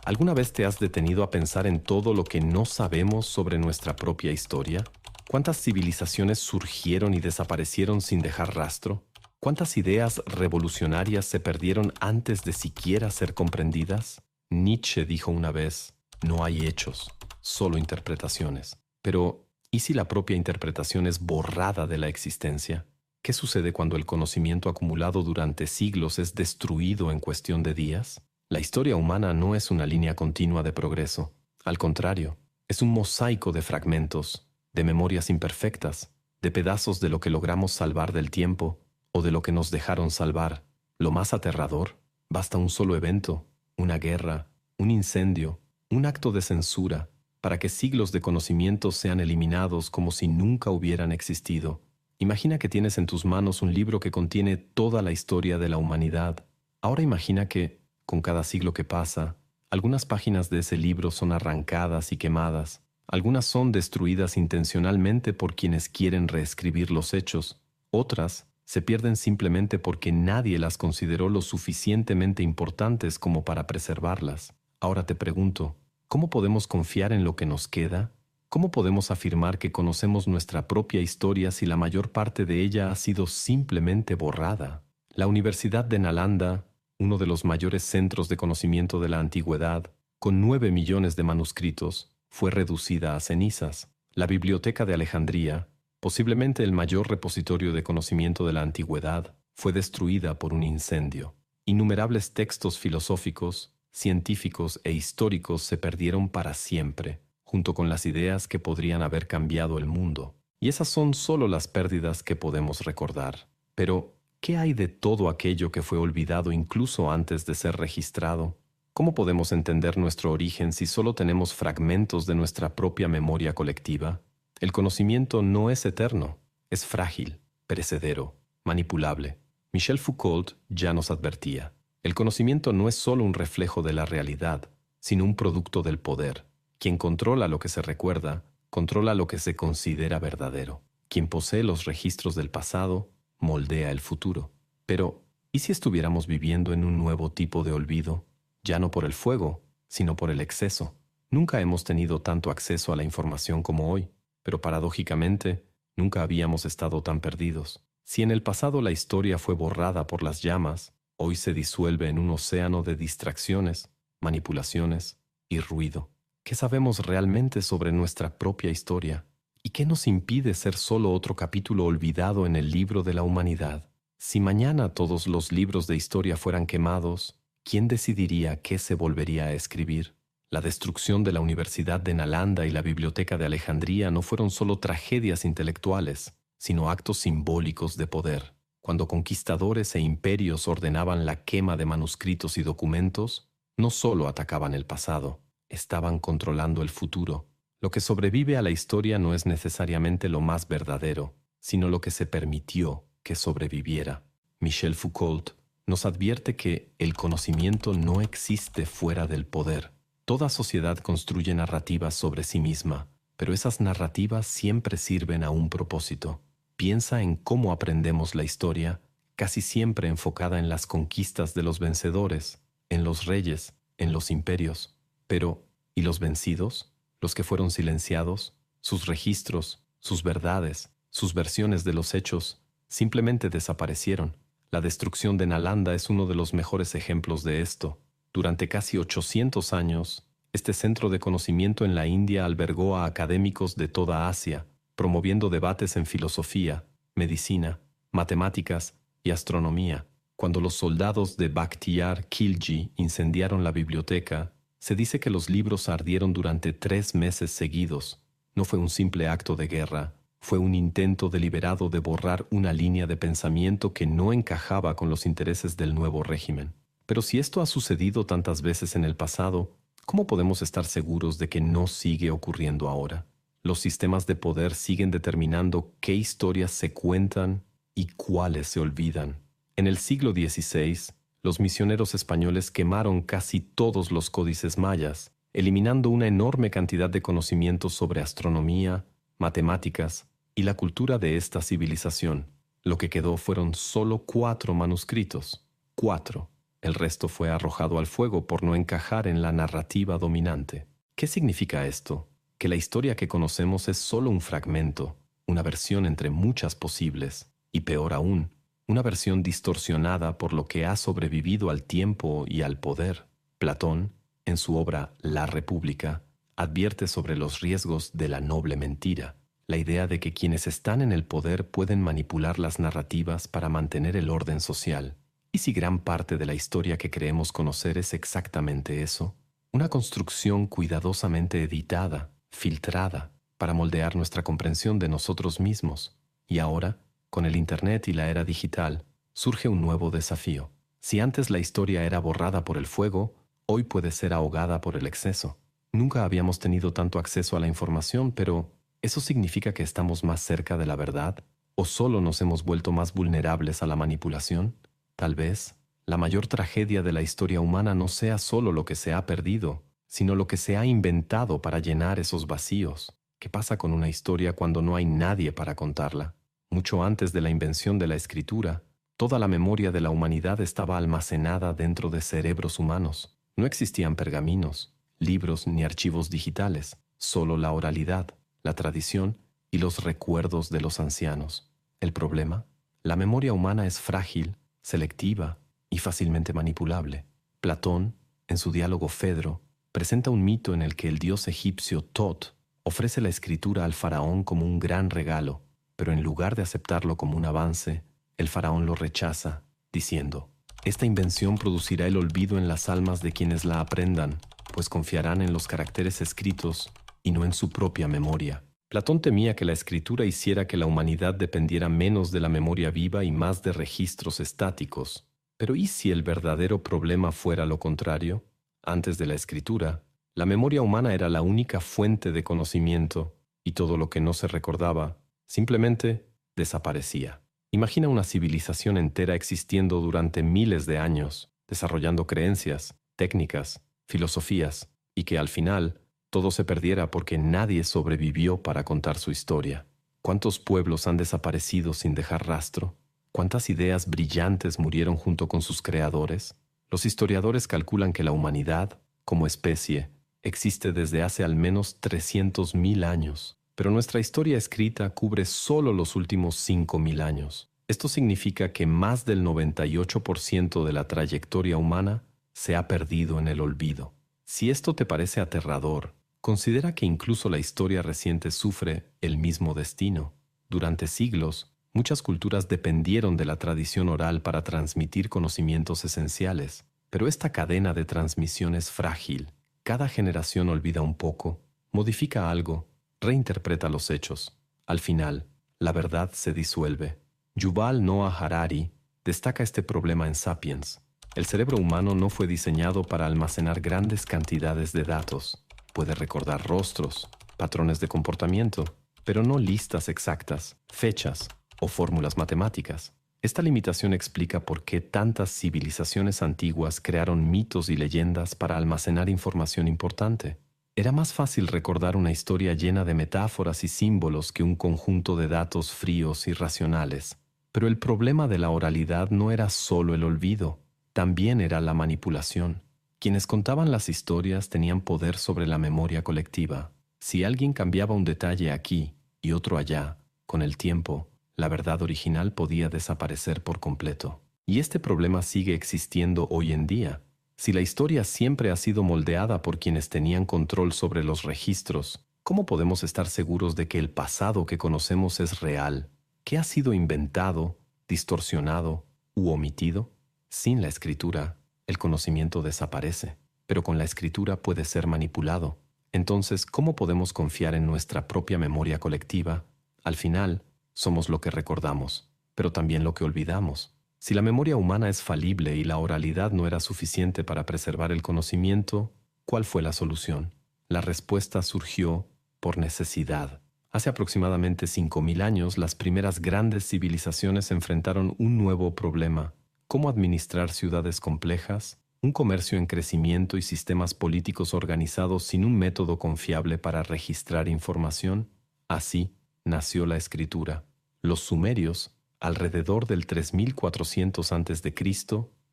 ¿Alguna vez te has detenido a pensar en todo lo que no sabemos sobre nuestra propia historia? ¿Cuántas civilizaciones surgieron y desaparecieron sin dejar rastro? ¿Cuántas ideas revolucionarias se perdieron antes de siquiera ser comprendidas? Nietzsche dijo una vez, no hay hechos, solo interpretaciones. Pero, ¿y si la propia interpretación es borrada de la existencia? ¿Qué sucede cuando el conocimiento acumulado durante siglos es destruido en cuestión de días? La historia humana no es una línea continua de progreso. Al contrario, es un mosaico de fragmentos, de memorias imperfectas, de pedazos de lo que logramos salvar del tiempo o de lo que nos dejaron salvar. Lo más aterrador, basta un solo evento, una guerra, un incendio, un acto de censura, para que siglos de conocimientos sean eliminados como si nunca hubieran existido. Imagina que tienes en tus manos un libro que contiene toda la historia de la humanidad. Ahora imagina que, con cada siglo que pasa, algunas páginas de ese libro son arrancadas y quemadas. Algunas son destruidas intencionalmente por quienes quieren reescribir los hechos. Otras se pierden simplemente porque nadie las consideró lo suficientemente importantes como para preservarlas. Ahora te pregunto, ¿cómo podemos confiar en lo que nos queda? ¿Cómo podemos afirmar que conocemos nuestra propia historia si la mayor parte de ella ha sido simplemente borrada? La Universidad de Nalanda, uno de los mayores centros de conocimiento de la antigüedad, con 9 millones de manuscritos, fue reducida a cenizas. La Biblioteca de Alejandría, posiblemente el mayor repositorio de conocimiento de la antigüedad, fue destruida por un incendio. Innumerables textos filosóficos, científicos e históricos se perdieron para siempre, junto con las ideas que podrían haber cambiado el mundo. Y esas son solo las pérdidas que podemos recordar. Pero, ¿qué hay de todo aquello que fue olvidado incluso antes de ser registrado? ¿Cómo podemos entender nuestro origen si solo tenemos fragmentos de nuestra propia memoria colectiva? El conocimiento no es eterno, es frágil, perecedero, manipulable. Michel Foucault ya nos advertía. El conocimiento no es solo un reflejo de la realidad, sino un producto del poder. Quien controla lo que se recuerda, controla lo que se considera verdadero. Quien posee los registros del pasado, moldea el futuro. Pero, ¿y si estuviéramos viviendo en un nuevo tipo de olvido? Ya no por el fuego, sino por el exceso. Nunca hemos tenido tanto acceso a la información como hoy, pero paradójicamente, nunca habíamos estado tan perdidos. Si en el pasado la historia fue borrada por las llamas, hoy se disuelve en un océano de distracciones, manipulaciones y ruido. ¿Qué sabemos realmente sobre nuestra propia historia? ¿Y qué nos impide ser solo otro capítulo olvidado en el libro de la humanidad? Si mañana todos los libros de historia fueran quemados, ¿quién decidiría qué se volvería a escribir? La destrucción de la Universidad de Nalanda y la Biblioteca de Alejandría no fueron solo tragedias intelectuales, sino actos simbólicos de poder. Cuando conquistadores e imperios ordenaban la quema de manuscritos y documentos, no solo atacaban el pasado, estaban controlando el futuro. Lo que sobrevive a la historia no es necesariamente lo más verdadero, sino lo que se permitió que sobreviviera. Michel Foucault nos advierte que el conocimiento no existe fuera del poder. Toda sociedad construye narrativas sobre sí misma, pero esas narrativas siempre sirven a un propósito. Piensa en cómo aprendemos la historia, casi siempre enfocada en las conquistas de los vencedores, en los reyes, en los imperios. Pero, ¿y los vencidos? Los que fueron silenciados, sus registros, sus verdades, sus versiones de los hechos, simplemente desaparecieron. La destrucción de Nalanda es uno de los mejores ejemplos de esto. Durante casi 800 años, este centro de conocimiento en la India albergó a académicos de toda Asia, promoviendo debates en filosofía, medicina, matemáticas y astronomía. Cuando los soldados de Bakhtiyar Khilji incendiaron la biblioteca, se dice que los libros ardieron durante 3 meses seguidos. No fue un simple acto de guerra, fue un intento deliberado de borrar una línea de pensamiento que no encajaba con los intereses del nuevo régimen. Pero si esto ha sucedido tantas veces en el pasado, ¿cómo podemos estar seguros de que no sigue ocurriendo ahora? Los sistemas de poder siguen determinando qué historias se cuentan y cuáles se olvidan. En el siglo XVI, los misioneros españoles quemaron casi todos los códices mayas, eliminando una enorme cantidad de conocimientos sobre astronomía, matemáticas y la cultura de esta civilización. Lo que quedó fueron solo 4 manuscritos. 4. El resto fue arrojado al fuego por no encajar en la narrativa dominante. ¿Qué significa esto? Que la historia que conocemos es solo un fragmento, una versión entre muchas posibles, y peor aún, una versión distorsionada por lo que ha sobrevivido al tiempo y al poder. Platón, en su obra La República, advierte sobre los riesgos de la noble mentira, la idea de que quienes están en el poder pueden manipular las narrativas para mantener el orden social. ¿Y si gran parte de la historia que creemos conocer es exactamente eso? Una construcción cuidadosamente editada, filtrada, para moldear nuestra comprensión de nosotros mismos. Y ahora, con el Internet y la era digital, surge un nuevo desafío. Si antes la historia era borrada por el fuego, hoy puede ser ahogada por el exceso. Nunca habíamos tenido tanto acceso a la información, pero ¿eso significa que estamos más cerca de la verdad? ¿O solo nos hemos vuelto más vulnerables a la manipulación? Tal vez, la mayor tragedia de la historia humana no sea solo lo que se ha perdido, sino lo que se ha inventado para llenar esos vacíos. ¿Qué pasa con una historia cuando no hay nadie para contarla? Mucho antes de la invención de la escritura, toda la memoria de la humanidad estaba almacenada dentro de cerebros humanos. No existían pergaminos, libros ni archivos digitales, solo la oralidad, la tradición y los recuerdos de los ancianos. ¿El problema? La memoria humana es frágil, selectiva y fácilmente manipulable. Platón, en su diálogo Fedro, presenta un mito en el que el dios egipcio Tot ofrece la escritura al faraón como un gran regalo, pero en lugar de aceptarlo como un avance, el faraón lo rechaza, diciendo: «Esta invención producirá el olvido en las almas de quienes la aprendan, pues confiarán en los caracteres escritos y no en su propia memoria». Platón temía que la escritura hiciera que la humanidad dependiera menos de la memoria viva y más de registros estáticos. Pero ¿y si el verdadero problema fuera lo contrario? Antes de la escritura, la memoria humana era la única fuente de conocimiento y todo lo que no se recordaba simplemente desaparecía. Imagina una civilización entera existiendo durante miles de años, desarrollando creencias, técnicas, filosofías, y que al final todo se perdiera porque nadie sobrevivió para contar su historia. ¿Cuántos pueblos han desaparecido sin dejar rastro? ¿Cuántas ideas brillantes murieron junto con sus creadores? Los historiadores calculan que la humanidad, como especie, existe desde hace al menos 300.000 años, pero nuestra historia escrita cubre solo los últimos 5.000 años. Esto significa que más del 98% de la trayectoria humana se ha perdido en el olvido. Si esto te parece aterrador, considera que incluso la historia reciente sufre el mismo destino. Durante siglos, muchas culturas dependieron de la tradición oral para transmitir conocimientos esenciales, pero esta cadena de transmisión es frágil. Cada generación olvida un poco, modifica algo, reinterpreta los hechos. Al final, la verdad se disuelve. Yuval Noah Harari destaca este problema en Sapiens. El cerebro humano no fue diseñado para almacenar grandes cantidades de datos. Puede recordar rostros, patrones de comportamiento, pero no listas exactas, fechas o fórmulas matemáticas. Esta limitación explica por qué tantas civilizaciones antiguas crearon mitos y leyendas para almacenar información importante. Era más fácil recordar una historia llena de metáforas y símbolos que un conjunto de datos fríos y racionales. Pero el problema de la oralidad no era solo el olvido, también era la manipulación. Quienes contaban las historias tenían poder sobre la memoria colectiva. Si alguien cambiaba un detalle aquí y otro allá, con el tiempo, la verdad original podía desaparecer por completo. Y este problema sigue existiendo hoy en día. Si la historia siempre ha sido moldeada por quienes tenían control sobre los registros, ¿cómo podemos estar seguros de que el pasado que conocemos es real? ¿Qué ha sido inventado, distorsionado u omitido? Sin la escritura, el conocimiento desaparece, pero con la escritura puede ser manipulado. Entonces, ¿cómo podemos confiar en nuestra propia memoria colectiva? Al final, somos lo que recordamos, pero también lo que olvidamos. Si la memoria humana es falible y la oralidad no era suficiente para preservar el conocimiento, ¿cuál fue la solución? La respuesta surgió por necesidad. Hace aproximadamente 5.000 años, las primeras grandes civilizaciones enfrentaron un nuevo problema: cómo administrar ciudades complejas, un comercio en crecimiento y sistemas políticos organizados sin un método confiable para registrar información. Así nació la escritura. Los sumerios, alrededor del 3400 a.C.,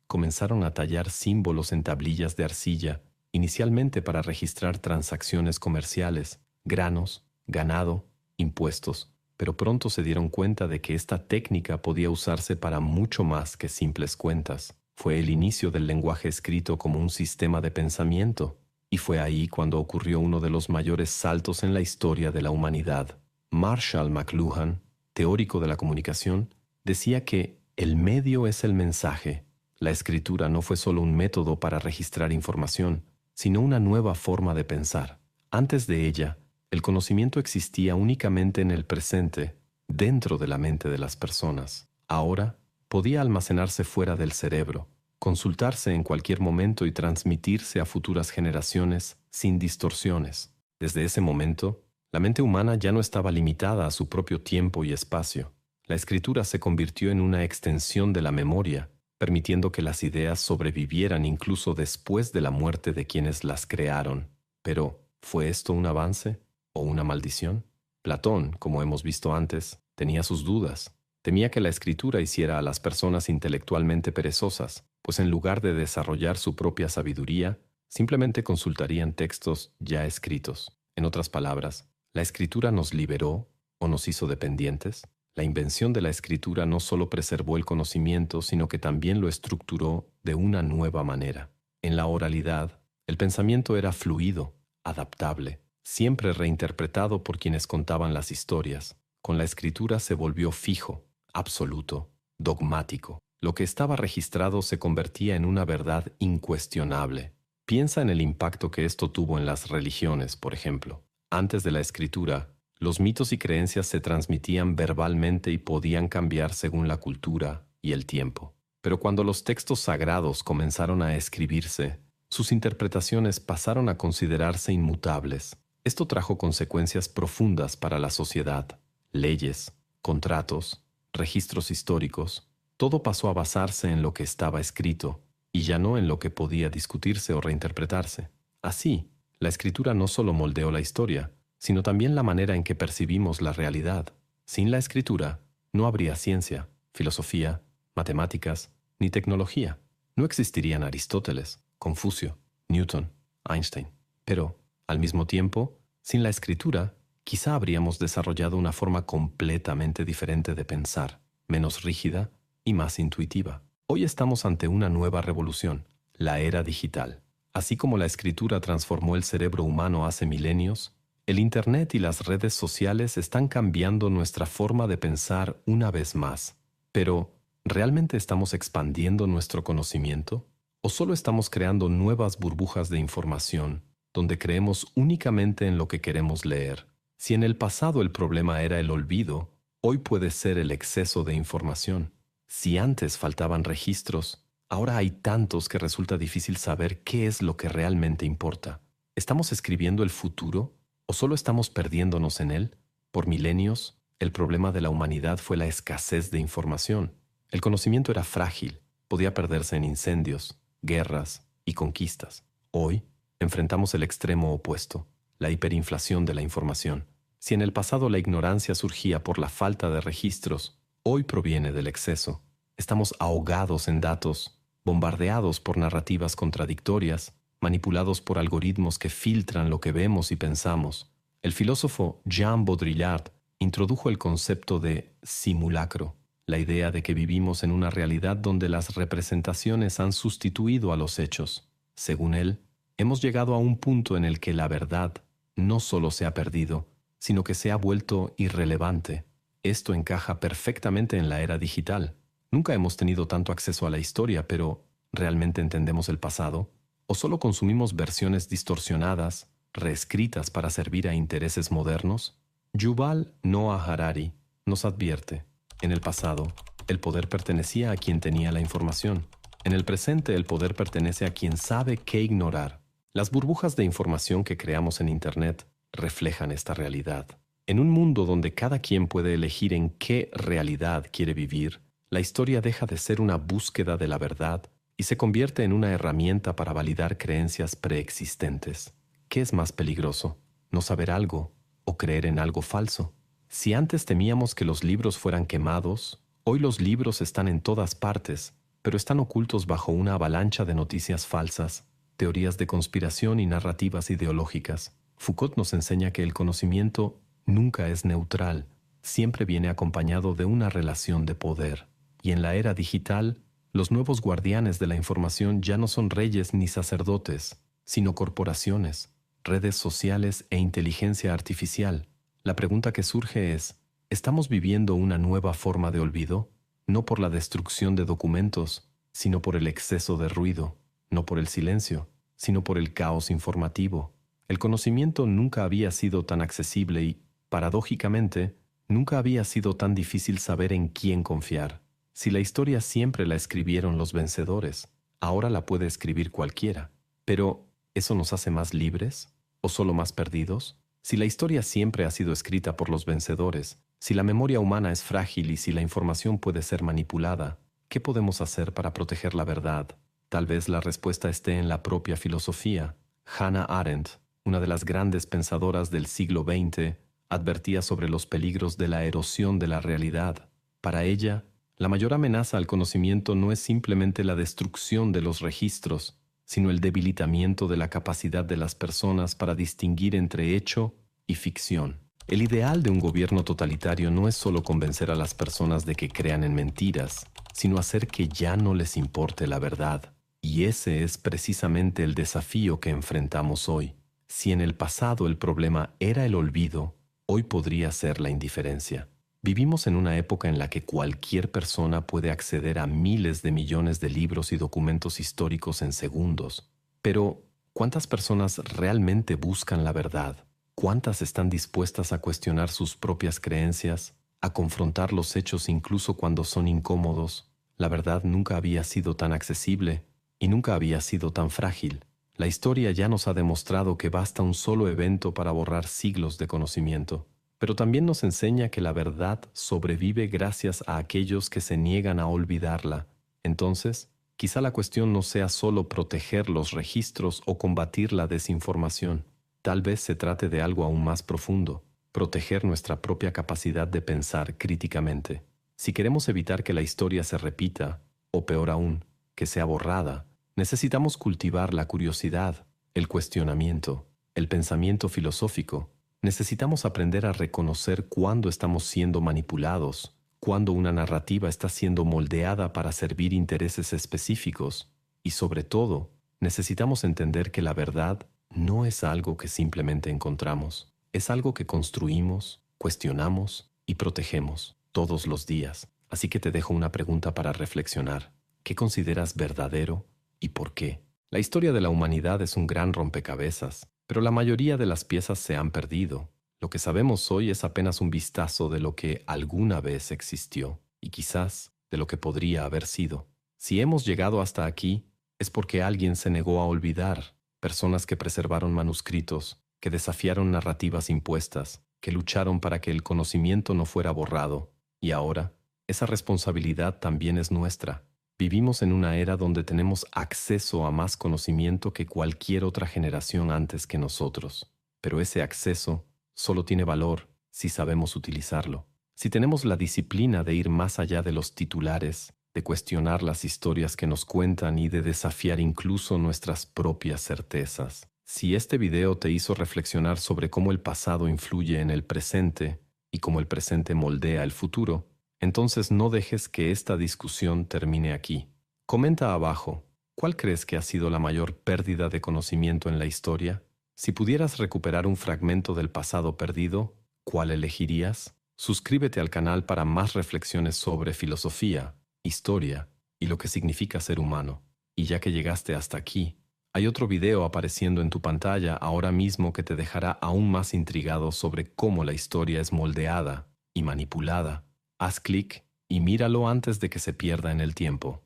comenzaron a tallar símbolos en tablillas de arcilla, inicialmente para registrar transacciones comerciales, granos, ganado, impuestos, pero pronto se dieron cuenta de que esta técnica podía usarse para mucho más que simples cuentas. Fue el inicio del lenguaje escrito como un sistema de pensamiento, y fue ahí cuando ocurrió uno de los mayores saltos en la historia de la humanidad. Marshall McLuhan, teórico de la comunicación, decía que el medio es el mensaje. La escritura no fue solo un método para registrar información, sino una nueva forma de pensar. Antes de ella, el conocimiento existía únicamente en el presente, dentro de la mente de las personas. Ahora, podía almacenarse fuera del cerebro, consultarse en cualquier momento y transmitirse a futuras generaciones sin distorsiones. Desde ese momento, la mente humana ya no estaba limitada a su propio tiempo y espacio. La escritura se convirtió en una extensión de la memoria, permitiendo que las ideas sobrevivieran incluso después de la muerte de quienes las crearon. Pero, ¿fue esto un avance o una maldición? Platón, como hemos visto antes, tenía sus dudas. Temía que la escritura hiciera a las personas intelectualmente perezosas, pues en lugar de desarrollar su propia sabiduría, simplemente consultarían textos ya escritos. En otras palabras, ¿la escritura nos liberó o nos hizo dependientes? La invención de la escritura no solo preservó el conocimiento, sino que también lo estructuró de una nueva manera. En la oralidad, el pensamiento era fluido, adaptable, siempre reinterpretado por quienes contaban las historias. Con la escritura se volvió fijo, absoluto, dogmático. Lo que estaba registrado se convertía en una verdad incuestionable. Piensa en el impacto que esto tuvo en las religiones, por ejemplo. Antes de la escritura, los mitos y creencias se transmitían verbalmente y podían cambiar según la cultura y el tiempo. Pero cuando los textos sagrados comenzaron a escribirse, sus interpretaciones pasaron a considerarse inmutables. Esto trajo consecuencias profundas para la sociedad. Leyes, contratos, registros históricos, todo pasó a basarse en lo que estaba escrito, y ya no en lo que podía discutirse o reinterpretarse. Así, la escritura no solo moldeó la historia, sino también la manera en que percibimos la realidad. Sin la escritura, no habría ciencia, filosofía, matemáticas, ni tecnología. No existirían Aristóteles, Confucio, Newton, Einstein. Pero, al mismo tiempo, sin la escritura, quizá habríamos desarrollado una forma completamente diferente de pensar, menos rígida y más intuitiva. Hoy estamos ante una nueva revolución, la era digital. Así como la escritura transformó el cerebro humano hace milenios, el Internet y las redes sociales están cambiando nuestra forma de pensar una vez más. Pero, ¿realmente estamos expandiendo nuestro conocimiento? ¿O solo estamos creando nuevas burbujas de información, donde creemos únicamente en lo que queremos leer? Si en el pasado el problema era el olvido, hoy puede ser el exceso de información. Si antes faltaban registros, ahora hay tantos que resulta difícil saber qué es lo que realmente importa. ¿Estamos escribiendo el futuro o solo estamos perdiéndonos en él? Por milenios, el problema de la humanidad fue la escasez de información. El conocimiento era frágil, podía perderse en incendios, guerras y conquistas. Hoy, enfrentamos el extremo opuesto, la hiperinflación de la información. Si en el pasado la ignorancia surgía por la falta de registros, hoy proviene del exceso. Estamos ahogados en datos, bombardeados por narrativas contradictorias, manipulados por algoritmos que filtran lo que vemos y pensamos. El filósofo Jean Baudrillard introdujo el concepto de simulacro, la idea de que vivimos en una realidad donde las representaciones han sustituido a los hechos. Según él, hemos llegado a un punto en el que la verdad no solo se ha perdido, sino que se ha vuelto irrelevante. Esto encaja perfectamente en la era digital. Nunca hemos tenido tanto acceso a la historia, pero ¿realmente entendemos el pasado? ¿O solo consumimos versiones distorsionadas, reescritas para servir a intereses modernos? Yuval Noah Harari nos advierte: en el pasado, el poder pertenecía a quien tenía la información. En el presente, el poder pertenece a quien sabe qué ignorar. Las burbujas de información que creamos en Internet reflejan esta realidad. En un mundo donde cada quien puede elegir en qué realidad quiere vivir, la historia deja de ser una búsqueda de la verdad y se convierte en una herramienta para validar creencias preexistentes. ¿Qué es más peligroso? ¿No saber algo o creer en algo falso? Si antes temíamos que los libros fueran quemados, hoy los libros están en todas partes, pero están ocultos bajo una avalancha de noticias falsas, teorías de conspiración y narrativas ideológicas. Foucault nos enseña que el conocimiento nunca es neutral, siempre viene acompañado de una relación de poder. Y en la era digital, los nuevos guardianes de la información ya no son reyes ni sacerdotes, sino corporaciones, redes sociales e inteligencia artificial. La pregunta que surge es, ¿estamos viviendo una nueva forma de olvido? No por la destrucción de documentos, sino por el exceso de ruido, no por el silencio, sino por el caos informativo. El conocimiento nunca había sido tan accesible y, paradójicamente, nunca había sido tan difícil saber en quién confiar. Si la historia siempre la escribieron los vencedores, ahora la puede escribir cualquiera. Pero, ¿eso nos hace más libres? ¿O solo más perdidos? Si la historia siempre ha sido escrita por los vencedores, si la memoria humana es frágil y si la información puede ser manipulada, ¿qué podemos hacer para proteger la verdad? Tal vez la respuesta esté en la propia filosofía. Hannah Arendt, una de las grandes pensadoras del siglo XX, advertía sobre los peligros de la erosión de la realidad. Para ella, la mayor amenaza al conocimiento no es simplemente la destrucción de los registros, sino el debilitamiento de la capacidad de las personas para distinguir entre hecho y ficción. El ideal de un gobierno totalitario no es solo convencer a las personas de que crean en mentiras, sino hacer que ya no les importe la verdad. Y ese es precisamente el desafío que enfrentamos hoy. Si en el pasado el problema era el olvido, hoy podría ser la indiferencia. Vivimos en una época en la que cualquier persona puede acceder a miles de millones de libros y documentos históricos en segundos. Pero, ¿cuántas personas realmente buscan la verdad? ¿Cuántas están dispuestas a cuestionar sus propias creencias, a confrontar los hechos incluso cuando son incómodos? La verdad nunca había sido tan accesible y nunca había sido tan frágil. La historia ya nos ha demostrado que basta un solo evento para borrar siglos de conocimiento. Pero también nos enseña que la verdad sobrevive gracias a aquellos que se niegan a olvidarla. Entonces, quizá la cuestión no sea solo proteger los registros o combatir la desinformación. Tal vez se trate de algo aún más profundo, proteger nuestra propia capacidad de pensar críticamente. Si queremos evitar que la historia se repita, o peor aún, que sea borrada, necesitamos cultivar la curiosidad, el cuestionamiento, el pensamiento filosófico. Necesitamos aprender a reconocer cuándo estamos siendo manipulados, cuándo una narrativa está siendo moldeada para servir intereses específicos y, sobre todo, necesitamos entender que la verdad no es algo que simplemente encontramos, es algo que construimos, cuestionamos y protegemos todos los días. Así que te dejo una pregunta para reflexionar. ¿Qué consideras verdadero y por qué? La historia de la humanidad es un gran rompecabezas, pero la mayoría de las piezas se han perdido. Lo que sabemos hoy es apenas un vistazo de lo que alguna vez existió y quizás de lo que podría haber sido. Si hemos llegado hasta aquí, es porque alguien se negó a olvidar. Personas que preservaron manuscritos, que desafiaron narrativas impuestas, que lucharon para que el conocimiento no fuera borrado. Y ahora, esa responsabilidad también es nuestra. Vivimos en una era donde tenemos acceso a más conocimiento que cualquier otra generación antes que nosotros. Pero ese acceso solo tiene valor si sabemos utilizarlo. Si tenemos la disciplina de ir más allá de los titulares, de cuestionar las historias que nos cuentan y de desafiar incluso nuestras propias certezas. Si este video te hizo reflexionar sobre cómo el pasado influye en el presente y cómo el presente moldea el futuro, entonces no dejes que esta discusión termine aquí. Comenta abajo, ¿cuál crees que ha sido la mayor pérdida de conocimiento en la historia? Si pudieras recuperar un fragmento del pasado perdido, ¿cuál elegirías? Suscríbete al canal para más reflexiones sobre filosofía, historia y lo que significa ser humano. Y ya que llegaste hasta aquí, hay otro video apareciendo en tu pantalla ahora mismo que te dejará aún más intrigado sobre cómo la historia es moldeada y manipulada. Haz clic y míralo antes de que se pierda en el tiempo.